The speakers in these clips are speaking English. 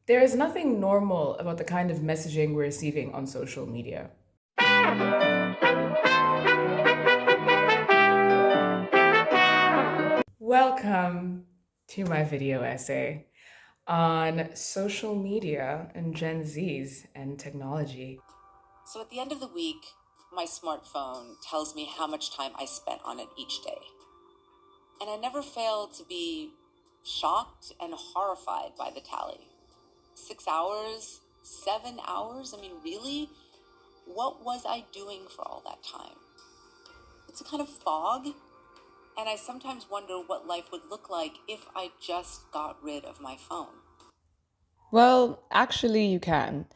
There is nothing normal about the kind of messaging we're receiving on social media. Welcome to my video essay on social media and Gen Zs and technology. So at the end of the week, my smartphone tells me how much time I spent on it each day. And I never fail to be shocked and horrified by the tally. 6 hours, 7 hours? I mean, really? What was I doing for all that time? It's a kind of fog, and I sometimes wonder what life would look like if I just got rid of my phone. Well, actually, you can.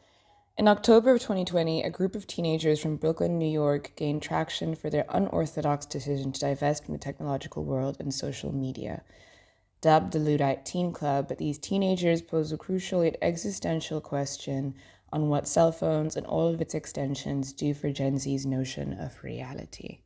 In October of 2020, a group of teenagers from Brooklyn, New York gained traction for their unorthodox decision to divest from the technological world and social media. Dubbed the Luddite Teen Club, these teenagers pose a crucial yet existential question on what cell phones and all of its extensions do for Gen Z's notion of reality.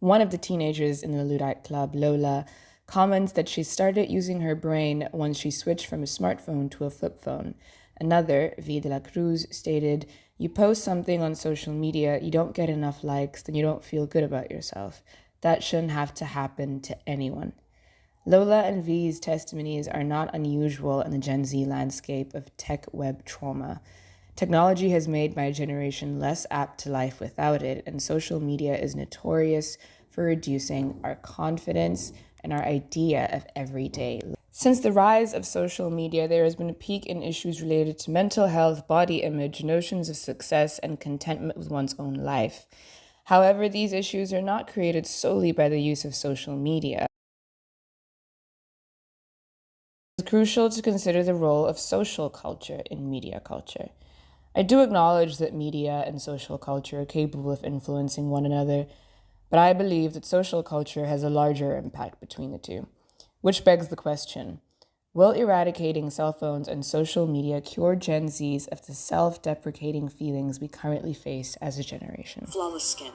One of the teenagers in the Luddite Club, Lola, comments that she started using her brain once she switched from a smartphone to a flip phone. Another, V de la Cruz, stated, "You post something on social media, you don't get enough likes, then you don't feel good about yourself. That shouldn't have to happen to anyone." Lola and V's testimonies are not unusual in the Gen Z landscape of tech web trauma. Technology has made my generation less apt to life without it, and social media is notorious for reducing our confidence and our idea of everyday. Since the rise of social media, there has been a peak in issues related to mental health, body image, notions of success, and contentment with one's own life. However, these issues are not created solely by the use of social media. It's crucial to consider the role of social culture in media culture. I do acknowledge that media and social culture are capable of influencing one another, but I believe that social culture has a larger impact between the two, which begs the question, will eradicating cell phones and social media cure Gen Zs of the self-deprecating feelings we currently face as a generation? Flawless skin,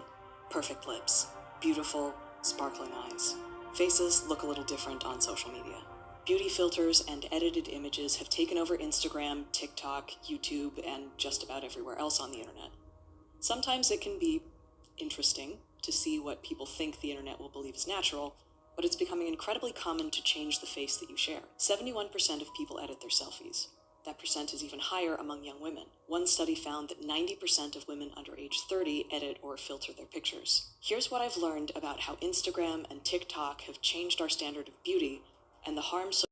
perfect lips, beautiful, sparkling eyes. Faces look a little different on social media. Beauty filters and edited images have taken over Instagram, TikTok, YouTube, and just about everywhere else on the internet. Sometimes it can be interesting to see what people think the internet will believe is natural, but it's becoming incredibly common to change the face that you share. 71% of people edit their selfies. That percent is even higher among young women. One study found that 90% of women under age 30 edit or filter their pictures. Here's what I've learned about how Instagram and TikTok have changed our standard of beauty and the harms.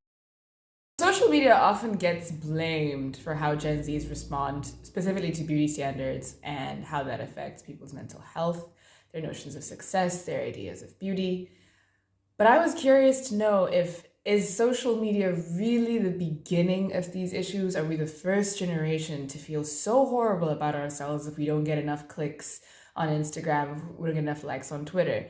Social media often gets blamed for how Gen Zs respond specifically to beauty standards and how that affects people's mental health, their notions of success, their ideas of beauty. But I was curious to know is social media really the beginning of these issues? Are we the first generation to feel so horrible about ourselves if we don't get enough clicks on Instagram, if we don't get enough likes on Twitter?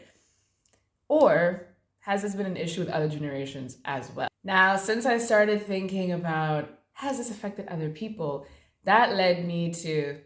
Or has this been an issue with other generations as well? Now, since I started thinking about has this affected other people, that led me to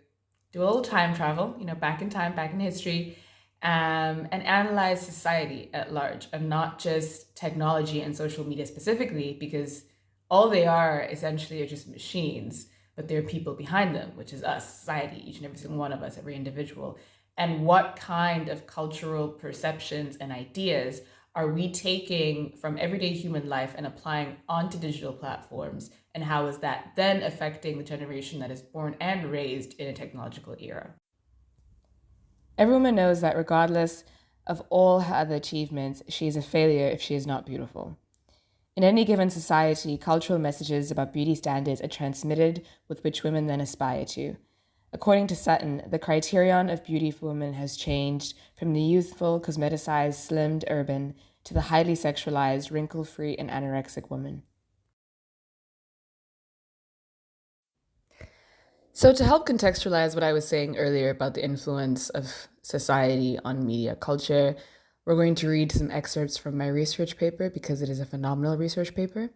do a little time travel, back in time, back in history, and analyze society at large, and not just technology and social media specifically, because all they are essentially are just machines, but there are people behind them, which is us, society, each and every single one of us, every individual. And what kind of cultural perceptions and ideas are we taking from everyday human life and applying onto digital platforms? And how is that then affecting the generation that is born and raised in a technological era? Everyone knows that regardless of all her other achievements, she is a failure if she is not beautiful. In any given society, cultural messages about beauty standards are transmitted with which women then aspire to. According to Sutton, the criterion of beauty for women has changed from the youthful, cosmeticized, slimmed urban to the highly sexualized, wrinkle-free, and anorexic woman. So to help contextualize what I was saying earlier about the influence of society on media culture, we're going to read some excerpts from my research paper because it is a phenomenal research paper.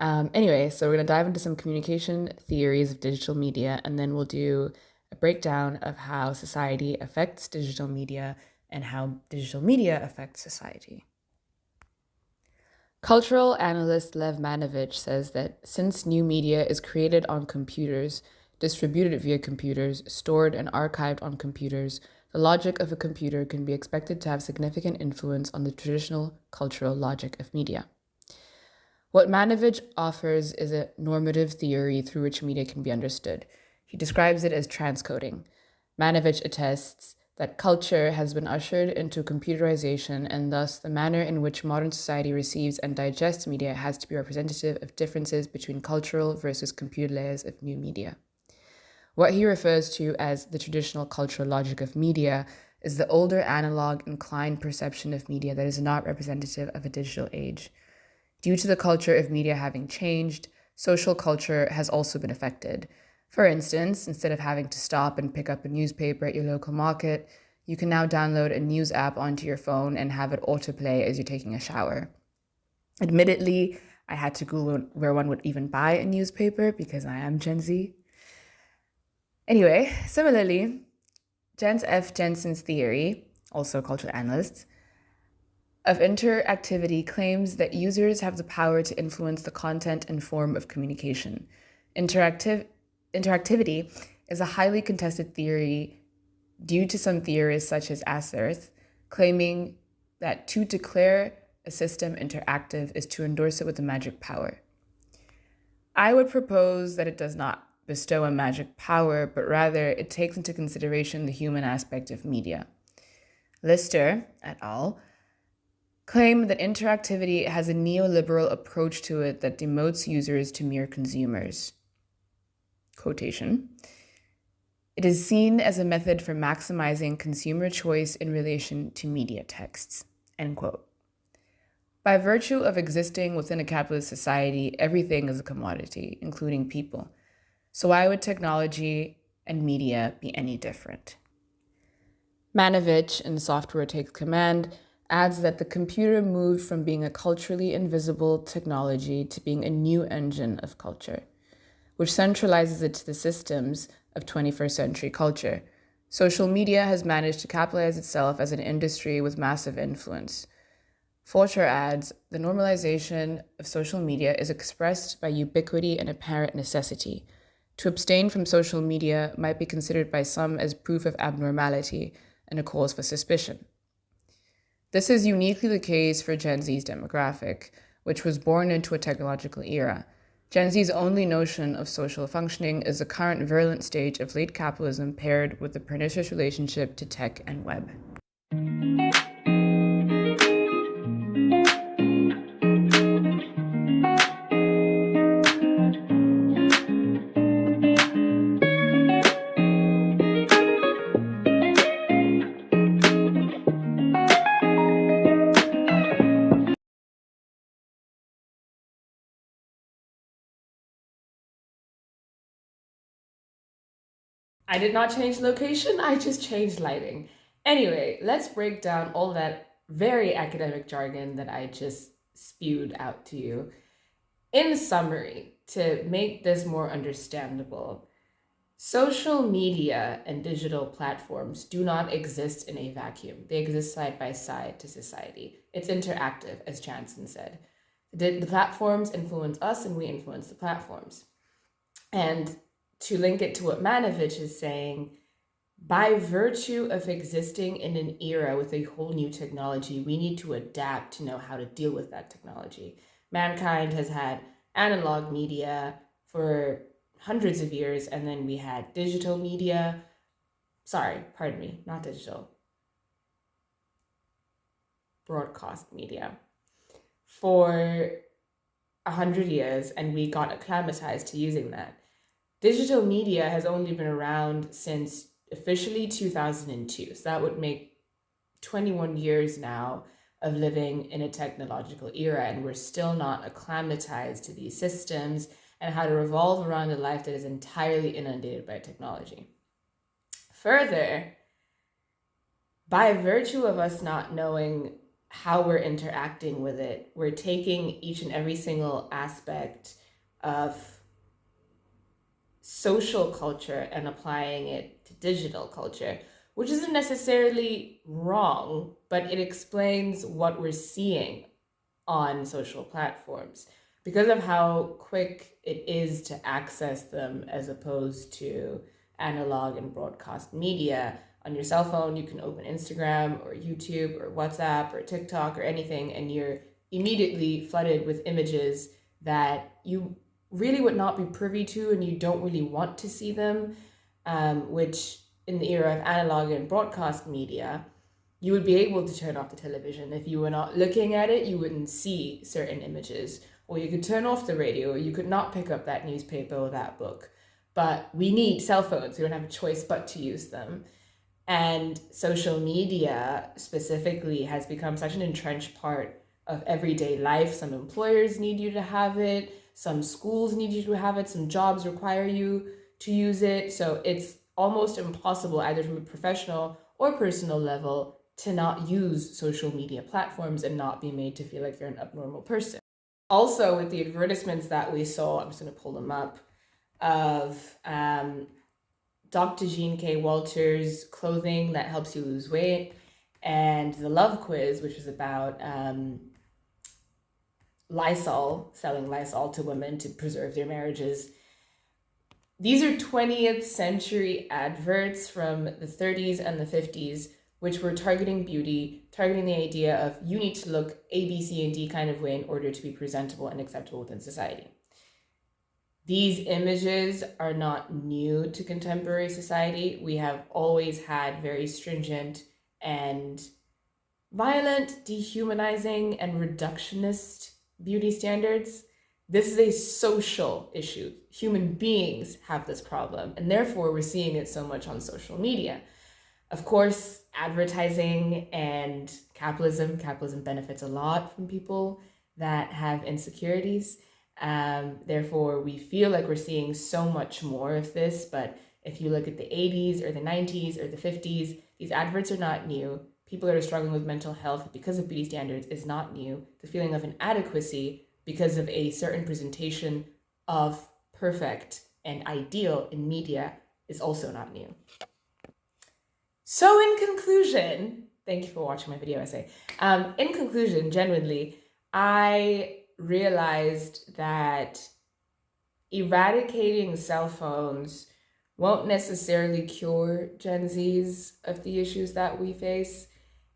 Anyway, so we're going to dive into some communication theories of digital media, and then we'll do a breakdown of how society affects digital media and how digital media affects society. Cultural analyst Lev Manovich says that since new media is created on computers, distributed via computers, stored and archived on computers, the logic of a computer can be expected to have significant influence on the traditional cultural logic of media. What Manovich offers is a normative theory through which media can be understood. He describes it as transcoding. Manovich attests that culture has been ushered into computerization, and thus the manner in which modern society receives and digests media has to be representative of differences between cultural versus computer layers of new media. What he refers to as the traditional cultural logic of media is the older analog inclined perception of media that is not representative of a digital age. Due to the culture of media having changed, social culture has also been affected. For instance, instead of having to stop and pick up a newspaper at your local market, you can now download a news app onto your phone and have it autoplay as you're taking a shower. Admittedly, I had to Google where one would even buy a newspaper because I am Gen Z. Anyway, similarly, Jens F. Jensen's theory, also a cultural analyst, of interactivity claims that users have the power to influence the content and form of communication. Interactivity is a highly contested theory due to some theorists such as Asserth, claiming that to declare a system interactive is to endorse it with a magic power. I would propose that it does not bestow a magic power, but rather it takes into consideration the human aspect of media. Lister et al. Claim that interactivity has a neoliberal approach to it that demotes users to mere consumers. Quotation. It is seen as a method for maximizing consumer choice in relation to media texts. End quote. By virtue of existing within a capitalist society, everything is a commodity, including people. So why would technology and media be any different? Manovich, in Software Takes Command, adds that the computer moved from being a culturally invisible technology to being a new engine of culture, which centralizes it to the systems of 21st century culture. Social media has managed to capitalize itself as an industry with massive influence. Fulcher adds, the normalization of social media is expressed by ubiquity and apparent necessity. To abstain from social media might be considered by some as proof of abnormality and a cause for suspicion. This is uniquely the case for Gen Z's demographic, which was born into a technological era. Gen Z's only notion of social functioning is the current virulent stage of late capitalism paired with the pernicious relationship to tech and web. I did not change location, I just changed lighting. Anyway, let's break down all that very academic jargon that I just spewed out to you. In summary, to make this more understandable, social media and digital platforms do not exist in a vacuum. They exist side by side to society. It's interactive, as Jansen said. The platforms influence us and we influence the platforms. And to link it to what Manovich is saying, by virtue of existing in an era with a whole new technology, we need to adapt to know how to deal with that technology. Mankind has had analog media for hundreds of years, and then we had digital media. Not digital. Broadcast media for 100 years, and we got acclimatized to using that. Digital media has only been around since officially 2002. So that would make 21 years now of living in a technological era, and we're still not acclimatized to these systems and how to revolve around a life that is entirely inundated by technology. Further, by virtue of us not knowing how we're interacting with it, we're taking each and every single aspect of social culture and applying it to digital culture, which isn't necessarily wrong, but it explains what we're seeing on social platforms because of how quick it is to access them as opposed to analog and broadcast media. On your cell phone, you can open Instagram or YouTube or WhatsApp or TikTok or anything, and you're immediately flooded with images that you really would not be privy to and you don't really want to see them, which in the era of analog and broadcast media, you would be able to turn off the television. If you were not looking at it, you wouldn't see certain images. Or you could turn off the radio, or you could not pick up that newspaper or that book. But we need cell phones. We don't have a choice but to use them. And social media specifically has become such an entrenched part of everyday life. Some employers need you to have it. Some schools need you to have it. Some jobs require you to use it. So it's almost impossible, either from a professional or personal level, to not use social media platforms and not be made to feel like you're an abnormal person. Also, with the advertisements that we saw, I'm just going to pull them up, of Dr. Jean K. Walter's clothing that helps you lose weight, and the Love Quiz, which is about Lysol, selling Lysol to women to preserve their marriages. These are 20th century adverts from the 30s and the 50s, which were targeting beauty, targeting the idea of you need to look A, B, C, and D kind of way in order to be presentable and acceptable within society. These images are not new to contemporary society. We have always had very stringent and violent, dehumanizing, and reductionist beauty standards. This is a social issue. Human beings have this problem, and therefore we're seeing it so much on social media. Of course, advertising and capitalism benefits a lot from people that have insecurities. Therefore, we feel like we're seeing so much more of this. But if you look at the 80s or the 90s or the 50s, these adverts are not new. People that are struggling with mental health because of beauty standards is not new. The feeling of inadequacy because of a certain presentation of perfect and ideal in media is also not new. So in conclusion, thank you for watching my video essay. In conclusion, genuinely, I realized that eradicating cell phones won't necessarily cure Gen Zs of the issues that we face.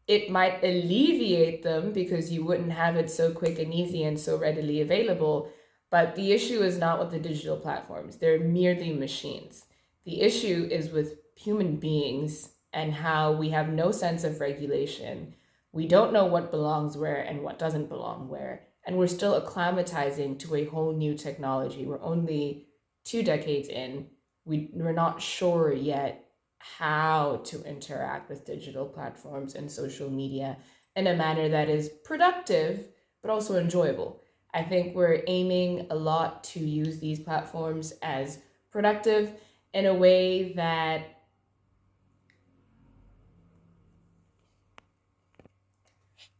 It might alleviate them because you wouldn't have it so quick and easy and so readily available. But the issue is not with the digital platforms. They're merely machines. The issue is with human beings and how we have no sense of regulation. We don't know what belongs where and what doesn't belong where. And we're still acclimatizing to a whole new technology. We're only 2 decades in. We're not sure yet how to interact with digital platforms and social media in a manner that is productive, but also enjoyable. I think we're aiming a lot to use these platforms as productive in a way that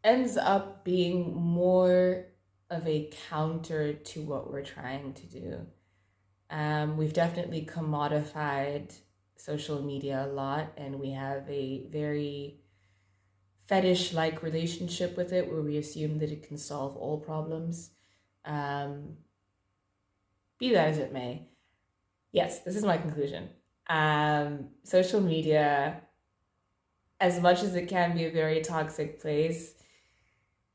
ends up being more of a counter to what we're trying to do. We've definitely commodified social media a lot, and we have a very fetish-like relationship with it where we assume that it can solve all problems. Be that as it may, yes, this is my conclusion. Social media, as much as it can be a very toxic place,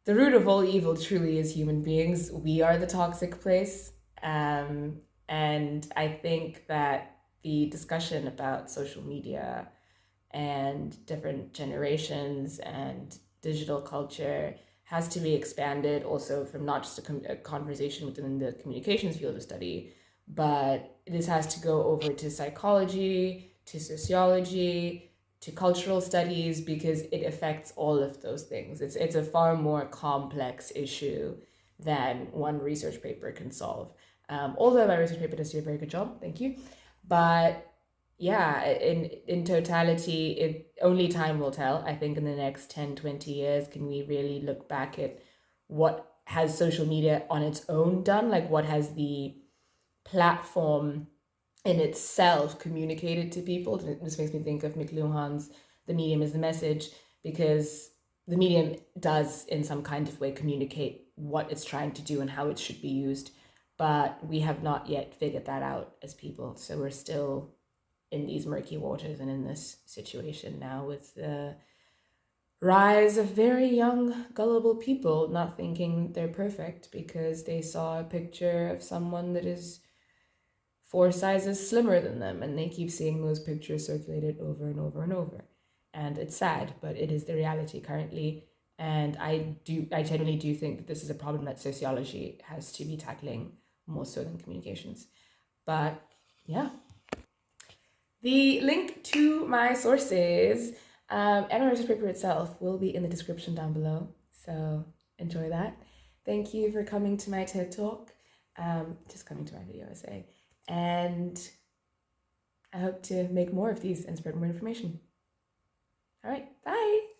the root of all evil truly is human beings. We are the toxic place. And I think that the discussion about social media and different generations and digital culture has to be expanded also from not just a conversation within the communications field of study, but this has to go over to psychology, to sociology, to cultural studies, because it affects all of those things. It's a far more complex issue than one research paper can solve. Although my research paper does do a very good job, thank you. But yeah, in totality, only time will tell. I think in the next 10, 20 years, can we really look back at what has social media on its own done? Like, what has the platform in itself communicated to people? This makes me think of McLuhan's The Medium is the Message, because the medium does in some kind of way communicate what it's trying to do and how it should be used. But we have not yet figured that out as people. So we're still in these murky waters and in this situation now with the rise of very young, gullible people not thinking they're perfect because they saw a picture of someone that is 4 sizes slimmer than them, and they keep seeing those pictures circulated over and over and over. And it's sad, but it is the reality currently. And I genuinely do think that this is a problem that sociology has to be tackling more so than communications. But yeah. The link to my sources and my research paper itself will be in the description down below. So enjoy that. Thank you for coming to my TED Talk. Just coming to my video essay. And I hope to make more of these and spread more information. All right, bye.